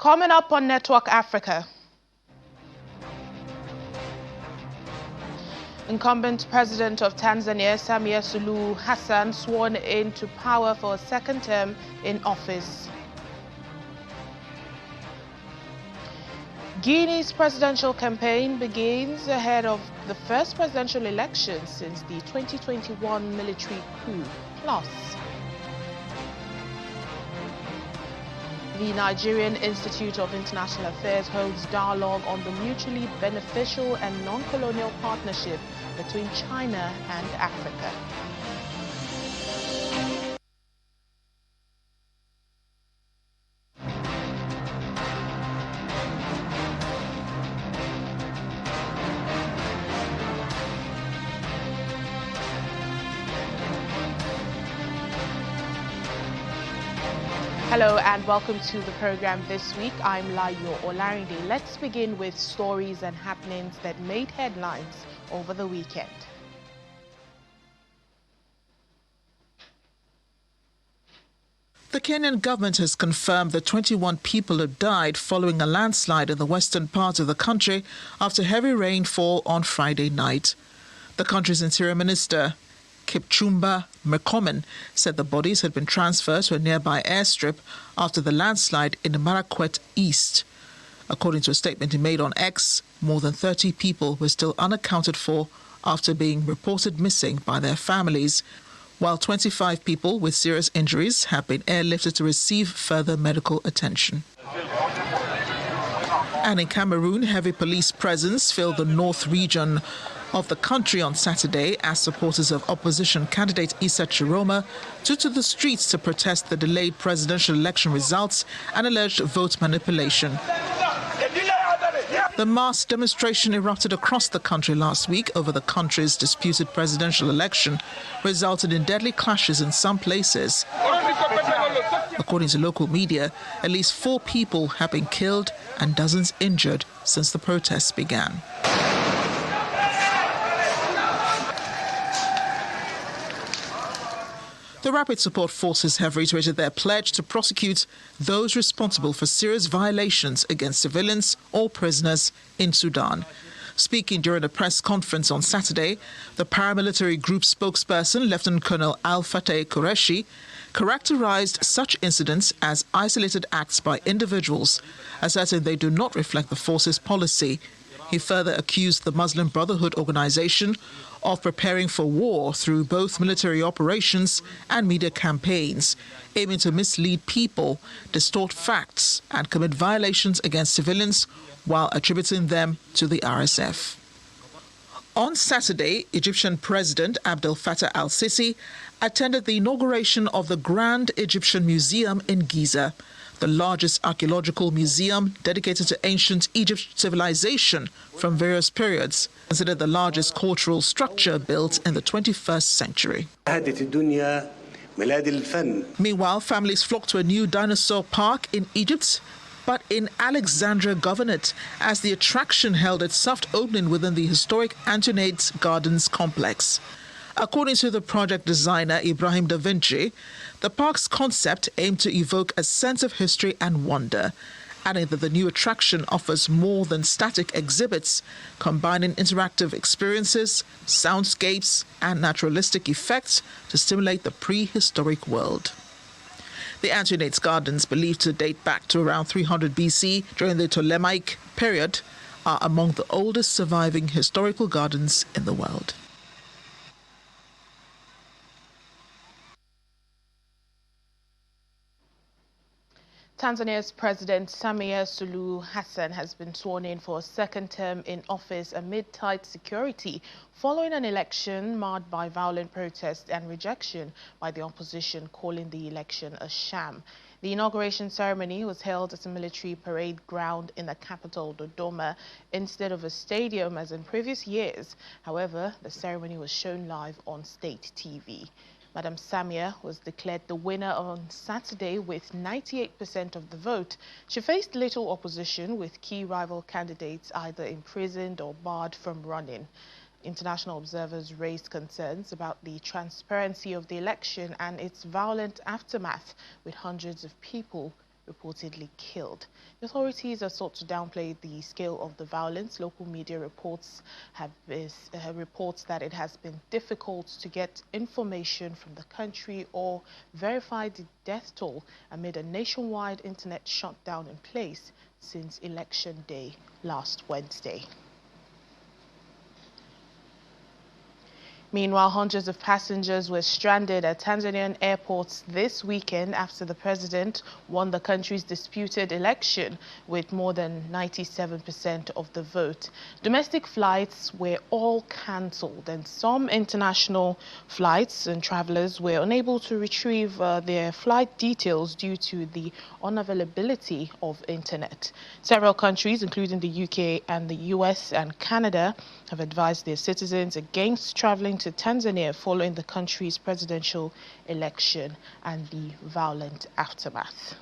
Coming up on Network Africa, incumbent president of Tanzania, Samia Suluhu Hassan, sworn into power for a second term in office. Guinea's presidential campaign begins ahead of the first presidential election since the 2021 military coup. Plus, the Nigerian Institute of International Affairs holds dialogue on the mutually beneficial and non-colonial partnership between China and Africa. Hello and welcome to the program this week. I'm Layo Olarinde. Let's begin with stories and happenings that made headlines over the weekend. The Kenyan government has confirmed that 21 people have died following a landslide in the western part of the country after heavy rainfall on Friday night. The country's interior minister, Kipchumba Murkomen, said the bodies had been transferred to a nearby airstrip after the landslide in Marakwet East. According to a statement he made on X, more than 30 people were still unaccounted for after being reported missing by their families, while 25 people with serious injuries have been airlifted to receive further medical attention. And in Cameroon, heavy police presence filled the north region of the country on Saturday as supporters of opposition candidate Issa Chiroma took to the streets to protest the delayed presidential election results and alleged vote manipulation. The mass demonstration erupted across the country last week over the country's disputed presidential election, resulted in deadly clashes in some places. According to local media, at least 4 people have been killed and dozens injured since the protests began. The Rapid Support Forces have reiterated their pledge to prosecute those responsible for serious violations against civilians or prisoners in Sudan. Speaking during a press conference on Saturday, the paramilitary group spokesperson, Lieutenant Colonel Al-Fateh Qureshi, characterized such incidents as isolated acts by individuals, asserting they do not reflect the force's policy. He further accused the Muslim Brotherhood organization of preparing for war through both military operations and media campaigns, aiming to mislead people, distort facts, and commit violations against civilians while attributing them to the RSF. On Saturday, Egyptian President Abdel Fattah al-Sisi attended the inauguration of the Grand Egyptian Museum in Giza, the largest archaeological museum dedicated to ancient Egypt civilization from various periods, considered the largest cultural structure built in the 21st century. Meanwhile, families flocked to a new dinosaur park in Egypt, but in Alexandria Governorate, as the attraction held its soft opening within the historic Antoinette Gardens complex. According to the project designer Ibrahim Da Vinci, the park's concept aimed to evoke a sense of history and wonder, adding that the new attraction offers more than static exhibits, combining interactive experiences, soundscapes, and naturalistic effects to stimulate the prehistoric world. The Antoinette's Gardens, believed to date back to around 300 BC during the Ptolemaic period, are among the oldest surviving historical gardens in the world. Tanzania's President Samia Suluhu Hassan has been sworn in for a second term in office amid tight security following an election marred by violent protests and rejection by the opposition, calling the election a sham. The inauguration ceremony was held at a military parade ground in the capital, Dodoma, instead of a stadium as in previous years. However, the ceremony was shown live on state TV. Madam Samia was declared the winner on Saturday with 98% of the vote. She faced little opposition, with key rival candidates either imprisoned or barred from running. International observers raised concerns about the transparency of the election and its violent aftermath, with hundreds of people reportedly killed. The authorities have sought to downplay the scale of the violence. Local media reports reports that it has been difficult to get information from the country or verify the death toll amid a nationwide internet shutdown in place since election day last Wednesday. Meanwhile, hundreds of passengers were stranded at Tanzanian airports this weekend after the president won the country's disputed election with more than 97% of the vote. Domestic flights were all cancelled, and some international flights and travelers were unable to retrieve their flight details due to the unavailability of internet. Several countries, including the UK and the US and Canada, have advised their citizens against traveling to Tanzania following the country's presidential election and the violent aftermath.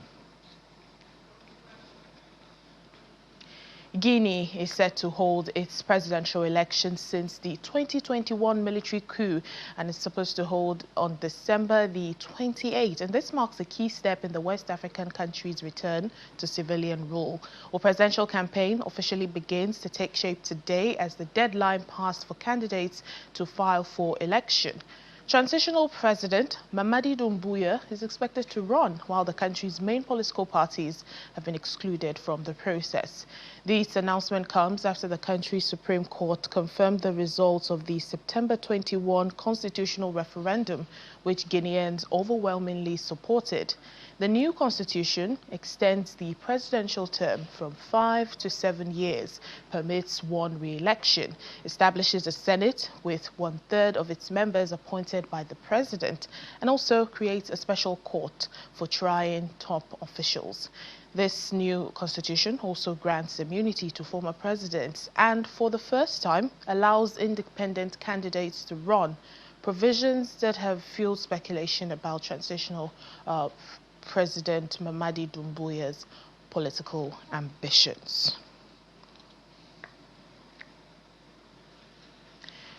Guinea is set to hold its presidential election since the 2021 military coup and is supposed to hold on December the 28th. And this marks a key step in the West African country's return to civilian rule. A presidential campaign officially begins to take shape today as the deadline passed for candidates to file for election. Transitional President Mamadi Doumbouya is expected to run while the country's main political parties have been excluded from the process. This announcement comes after the country's Supreme Court confirmed the results of the September 21 constitutional referendum, which Guineans overwhelmingly supported. The new constitution extends the presidential term from 5 to 7 years, permits one re-election, establishes a Senate with 1/3 of its members appointed by the president, and also creates a special court for trying top officials. This new constitution also grants immunity to former presidents and, for the first time, allows independent candidates to run, provisions that have fueled speculation about transitional President Mamadi Doumbouya's political ambitions.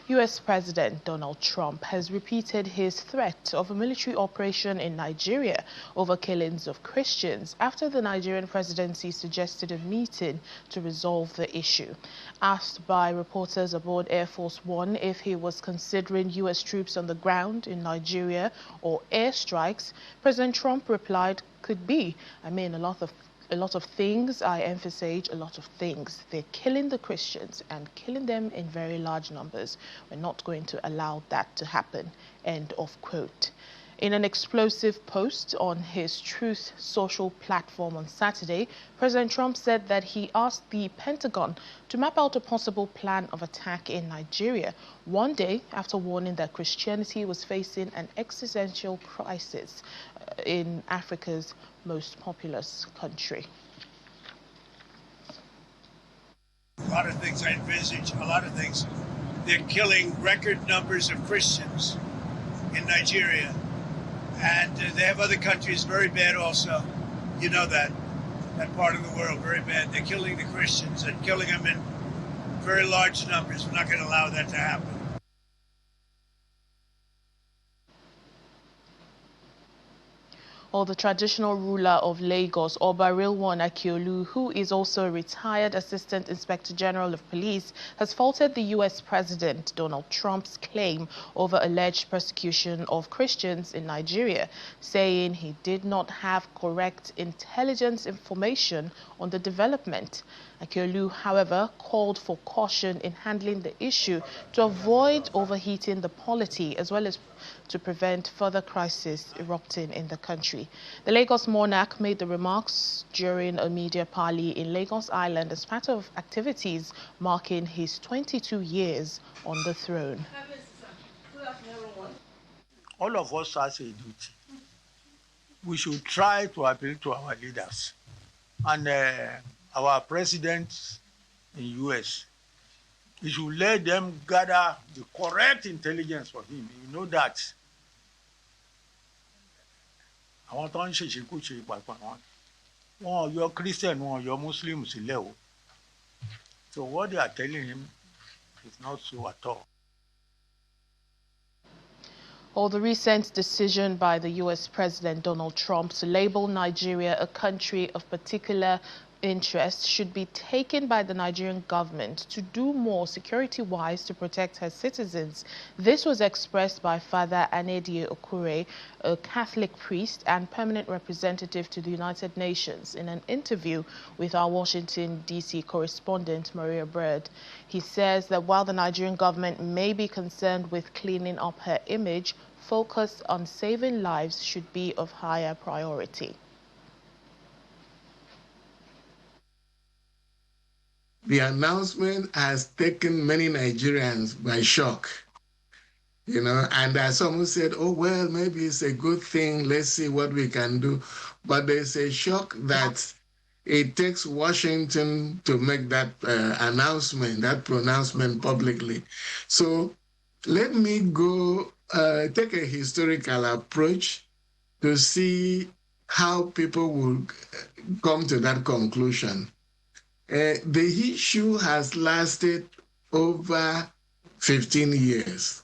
U.S. President Donald Trump has repeated his threat of a military operation in Nigeria over killings of Christians after the Nigerian presidency suggested a meeting to resolve the issue. Asked by reporters aboard Air Force One if he was considering U.S. troops on the ground in Nigeria or airstrikes, President Trump replied, "Could be. I mean, a lot of things. I emphasize a lot of things. They're killing the Christians and killing them in very large numbers. We're not going to allow that to happen." End of quote. In an explosive post on his Truth Social platform on Saturday, President Trump said that he asked the Pentagon to map out a possible plan of attack in Nigeria, one day after warning that Christianity was facing an existential crisis in Africa's most populous country. A lot of things I envisage, a lot of things. They're killing record numbers of Christians in Nigeria. And they have other countries very bad also. You know that part of the world, very bad. They're killing the Christians and killing them in very large numbers. We're not going to allow that to happen. Or the traditional ruler of Lagos, Oba Rilwan Akiolu, who is also a retired Assistant Inspector General of Police, has faulted the U.S. President Donald Trump's claim over alleged persecution of Christians in Nigeria, saying he did not have correct intelligence information on the development. Akiolu, however, called for caution in handling the issue to avoid overheating the polity as well as to prevent further crisis erupting in the country. The Lagos monarch made the remarks during a media parley in Lagos Island as part of activities marking his 22 years on the throne. All of us has a duty. We should try to appeal to our leaders and our presidents in US. We should let them gather the correct intelligence for him. You know that. Àwọn tó ń ṣèṣekúṣe ìpàpà wọn yọ Christian, wọn yọ Muslim sílẹ̀ o. So what they are telling him is not so at all. Or the recent decision by the U.S. President Donald Trump to label Nigeria a country of particular interest should be taken by the Nigerian government to do more security-wise to protect her citizens. This was expressed by Father Anedie Okure, a Catholic priest and permanent representative to the United Nations, in an interview with our Washington, D.C. correspondent Maria Bird. He says that while the Nigerian government may be concerned with cleaning up her image, focus on saving lives should be of higher priority. The announcement has taken many Nigerians by shock, and as someone said, oh, well, maybe it's a good thing, let's see what we can do. But there's a shock that it takes Washington to make that announcement, that pronouncement publicly. So let me go take a historical approach to see how people will come to that conclusion. The issue has lasted over 15 years.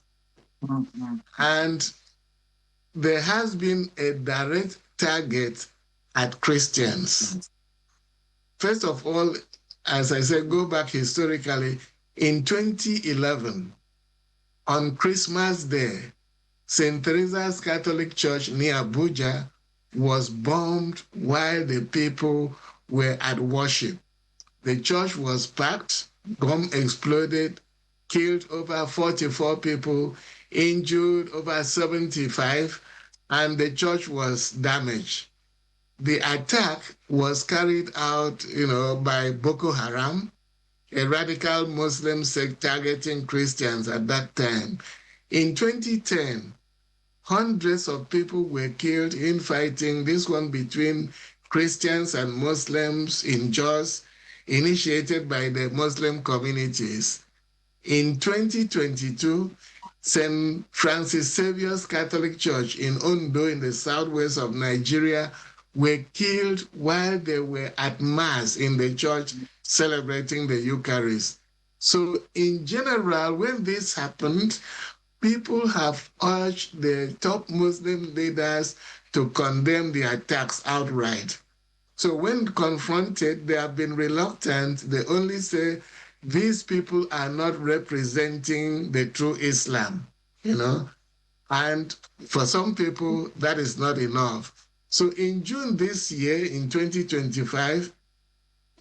Mm-hmm. And there has been a direct target at Christians. First of all, as I said, go back historically. In 2011, on Christmas Day, St. Teresa's Catholic Church near Abuja was bombed while the people were at worship. The church was packed, bomb exploded, killed over 44 people, injured over 75, and the church was damaged. The attack was carried out, by Boko Haram, a radical Muslim sect targeting Christians at that time. In 2010, hundreds of people were killed in fighting, this one between Christians and Muslims in Jos, initiated by the Muslim communities. In 2022, St. Francis Xavier's Catholic Church in Ondo in the southwest of Nigeria were killed while they were at Mass in the church celebrating the Eucharist. So in general, when this happened, people have urged the top Muslim leaders to condemn the attacks outright. So when confronted, they have been reluctant. They only say these people are not representing the true Islam, And for some people, that is not enough. So in June this year, in 2025,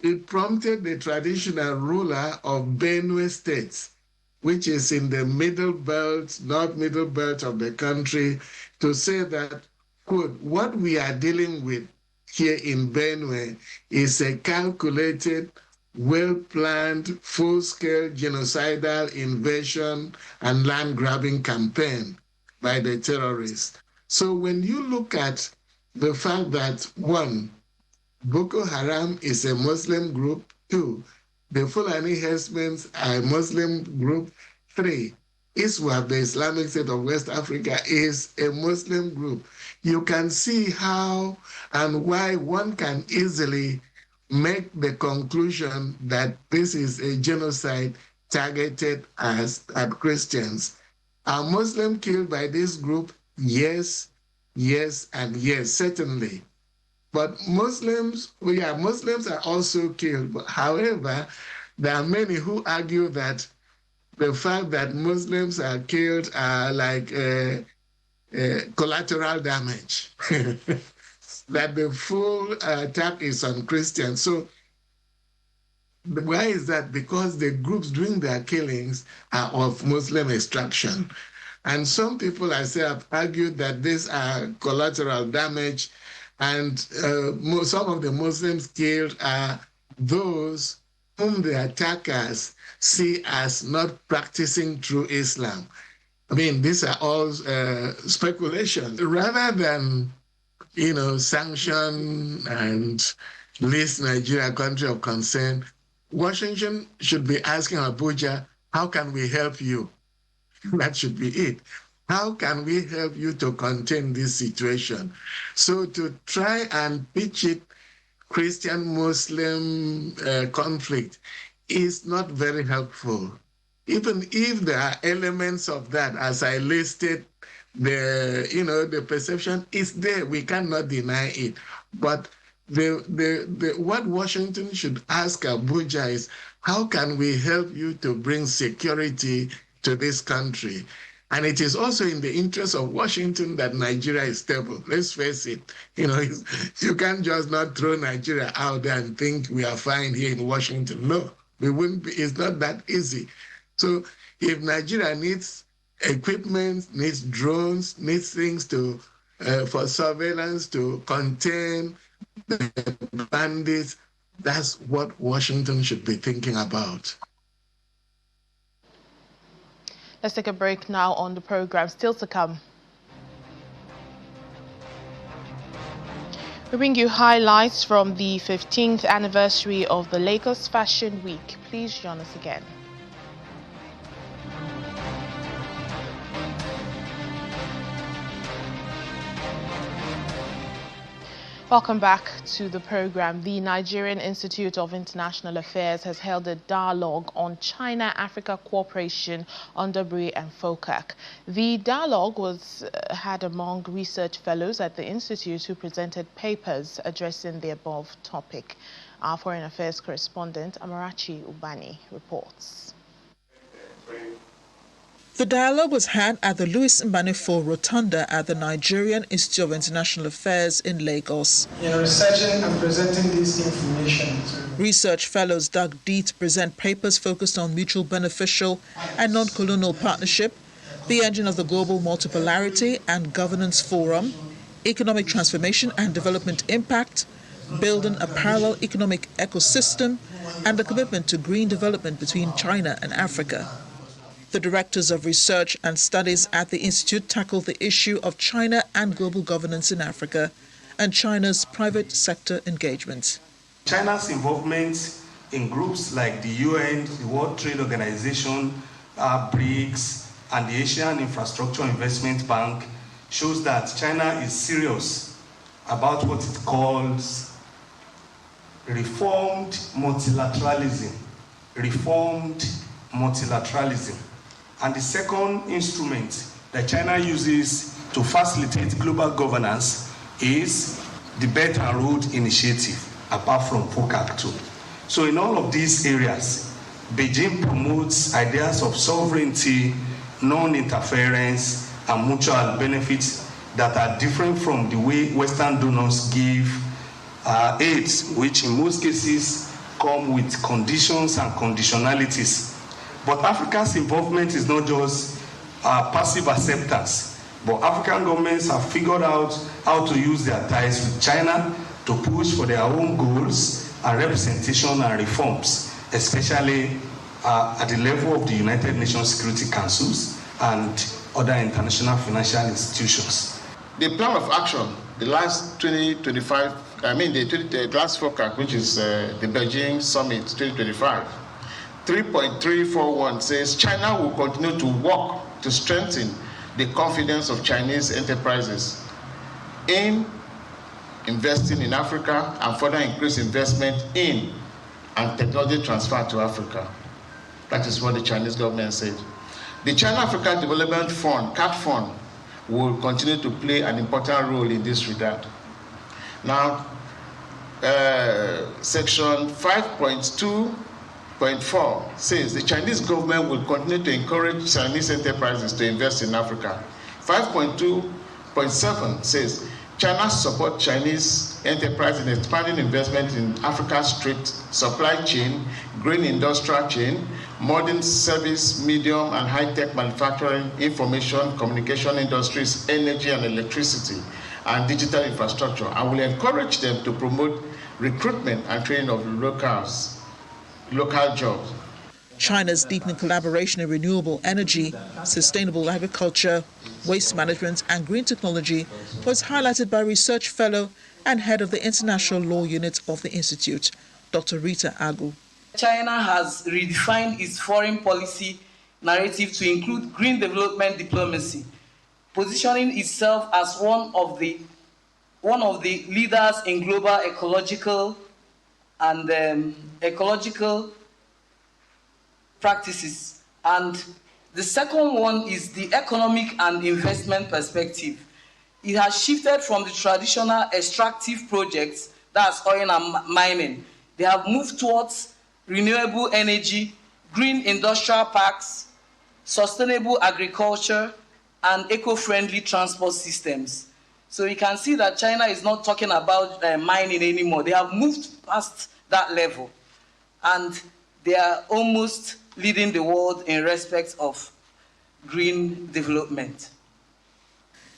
it prompted the traditional ruler of Benue State, which is in the middle belt, north middle belt of the country, to say that, quote, what we are dealing with here in Benue is a calculated, well-planned, full-scale genocidal invasion and land-grabbing campaign by the terrorists. So when you look at the fact that, one, Boko Haram is a Muslim group, two, the Fulani herdsmen are a Muslim group, three, ISWAP, the Islamic State of West Africa, is a Muslim group, you can see how and why one can easily make the conclusion that this is a genocide targeted at Christians. Are Muslims killed by this group? Yes, yes, and yes, certainly. But Muslims are also killed. But however, there are many who argue that the fact that Muslims are killed are like collateral damage, that the full attack is on Christians. So why is that? Because the groups doing their killings are of Muslim extraction. And some people, I say, have argued that these are collateral damage, and some of the Muslims killed are those whom the attackers see as not practicing true Islam. I mean, these are all speculations. Rather than, sanction and list Nigeria a country of concern, Washington should be asking Abuja, how can we help you? That should be it. How can we help you to contain this situation? So to try and pitch it Christian-Muslim conflict is not very helpful. Even if there are elements of that, as I listed, the perception is there. We cannot deny it. But what Washington should ask Abuja is, how can we help you to bring security to this country? And it is also in the interest of Washington that Nigeria is stable. Let's face it. You can't just not throw Nigeria out there and think we are fine here in Washington. No, we wouldn't be. It's not that easy. So if Nigeria needs equipment, needs drones, needs things for surveillance to contain the bandits, that's what Washington should be thinking about. Let's take a break now on the program. Still to come. We bring you highlights from the 15th anniversary of the Lagos Fashion Week. Please join us again. Welcome back to the program. The Nigerian Institute of International Affairs has held a dialogue on China-Africa cooperation under Biya and FOCAC. The dialogue was had among research fellows at the Institute who presented papers addressing the above topic. Our Foreign Affairs correspondent, Amarachi Ubani, reports. The dialogue was had at the Louis Mbanefo Rotunda at the Nigerian Institute of International Affairs in Lagos. Researching and presenting this information. Research fellows dug deep to present papers focused on mutual beneficial and non-colonial partnership, the engine of the global multipolarity and governance forum, economic transformation and development impact, building a parallel economic ecosystem, and the commitment to green development between China and Africa. The directors of research and studies at the Institute tackled the issue of China and global governance in Africa and China's private sector engagement. China's involvement in groups like the UN, the World Trade Organization, BRICS, and the Asian Infrastructure Investment Bank shows that China is serious about what it calls reformed multilateralism. Reformed multilateralism. And the second instrument that China uses to facilitate global governance is the Belt and Road Initiative, apart from FOCAC too. So in all of these areas, Beijing promotes ideas of sovereignty, non-interference, and mutual benefits that are different from the way Western donors give aid, which in most cases come with conditions and conditionalities. But Africa's involvement is not just passive acceptance, but African governments have figured out how to use their ties with China to push for their own goals and representation and reforms, especially at the level of the United Nations Security Councils and other international financial institutions. The plan of action, the last 2025, the last FOCAC, which is the Beijing Summit 2025, 3.341 says China will continue to work to strengthen the confidence of Chinese enterprises in investing in Africa and further increase investment in and technology transfer to Africa. That is what the Chinese government said. The China-Africa Development Fund, CAD Fund, will continue to play an important role in this regard. Now, section 5.2.4 says the Chinese government will continue to encourage Chinese enterprises to invest in Africa. 5.2.7 says China supports Chinese enterprise in expanding investment in Africa's trade, supply chain, green industrial chain, modern service, medium and high-tech manufacturing, information, communication industries, energy and electricity, and digital infrastructure, and will encourage them to promote recruitment and training of local jobs. China's deepening collaboration in renewable energy, sustainable agriculture, waste management and green technology was highlighted by research fellow and head of the International Law Unit of the Institute, Dr. Rita Agu. China has redefined its foreign policy narrative to include green development diplomacy, positioning itself as one of the leaders in global ecological and ecological practices. And The second one is the economic and investment perspective. It has shifted from the traditional extractive projects, that's oil and mining. They have moved towards renewable energy, green industrial parks, sustainable agriculture, and eco-friendly transport systems. So you can see that China is not talking about mining anymore. They have moved past that level, and they are almost leading the world in respect of green development.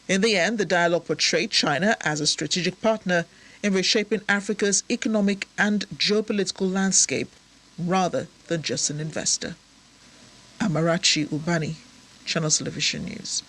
In the end, the dialogue portrayed China as a strategic partner in reshaping Africa's economic and geopolitical landscape, rather than just an investor. Amarachi Ubani, Channels Television News.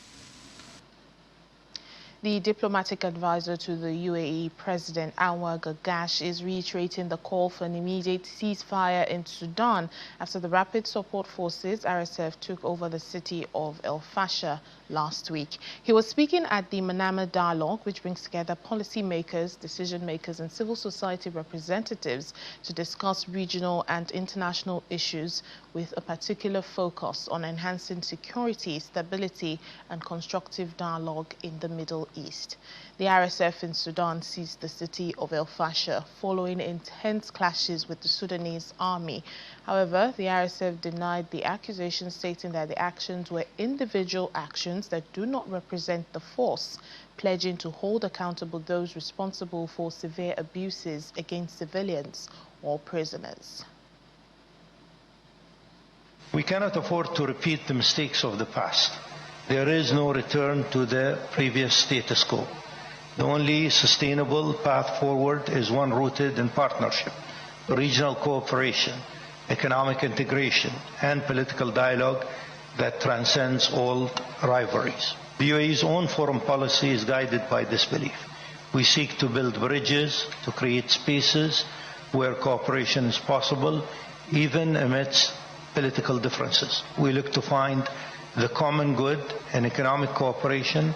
The diplomatic advisor to the UAE President Anwar Gargash is reiterating the call for an immediate ceasefire in Sudan after the Rapid Support Forces (RSF) took over the city of El Fasher last week. He was speaking at the Manama Dialogue, which brings together policymakers, decision-makers and civil society representatives to discuss regional and international issues with a particular focus on enhancing security, stability and constructive dialogue in the Middle East. The RSF in Sudan seized the city of El Fasher following intense clashes with the Sudanese army. However, the RSF denied the accusation, stating that the actions were individual actions that do not represent the force, pledging to hold accountable those responsible for severe abuses against civilians or prisoners. We cannot afford to repeat the mistakes of the past. There is no return to the previous status quo. The only sustainable path forward is one rooted in partnership, regional cooperation, economic integration, and political dialogue that transcends all rivalries. The UAE's own foreign policy is guided by this belief. We seek to build bridges, to create spaces where cooperation is possible, even amidst political differences. We look to find the common good in economic cooperation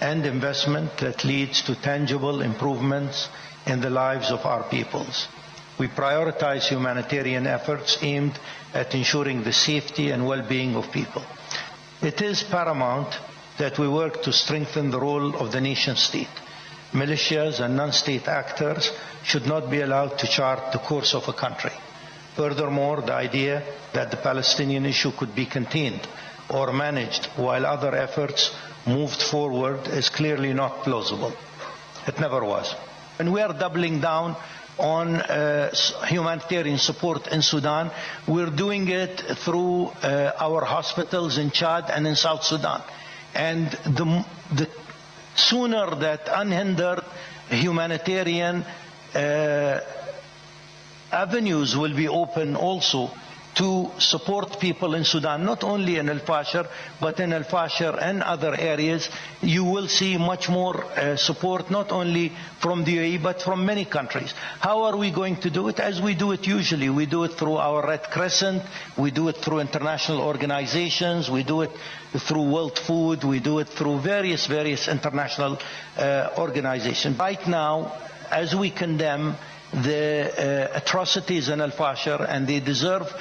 and investment that leads to tangible improvements in the lives of our peoples. We prioritize humanitarian efforts aimed at ensuring the safety and well-being of people. It is paramount that we work to strengthen the role of the nation-state. Militias and non-state actors should not be allowed to chart the course of a country. Furthermore, the idea that the Palestinian issue could be contained or managed while other efforts moved forward is clearly not plausible. It never was. And we are doubling down on humanitarian support in Sudan. We're doing it through our hospitals in Chad and in South Sudan. And the sooner that unhindered humanitarian avenues will be open also to support people in Sudan, not only in El Fasher, but in El Fasher and other areas, you will see much more support, not only from the UAE, but from many countries. How are we going to do it? As we do it usually. We do it through our Red Crescent, we do it through international organizations, we do it through World Food, we do it through various international organizations. Right now, as we condemn the atrocities in El Fasher, and they deserve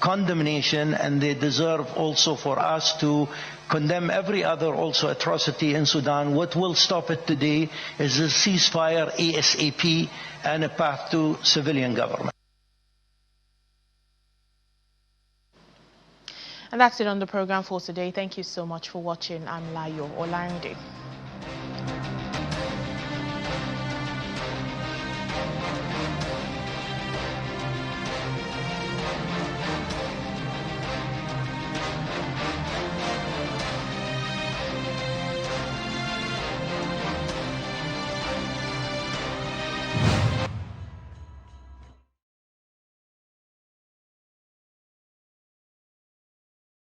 condemnation, and they deserve also for us to condemn every other also atrocity in Sudan. What will stop it today is a ceasefire ASAP and a path to civilian government. And that's it on the program for today. Thank you so much for watching. I'm Layo Olarinde.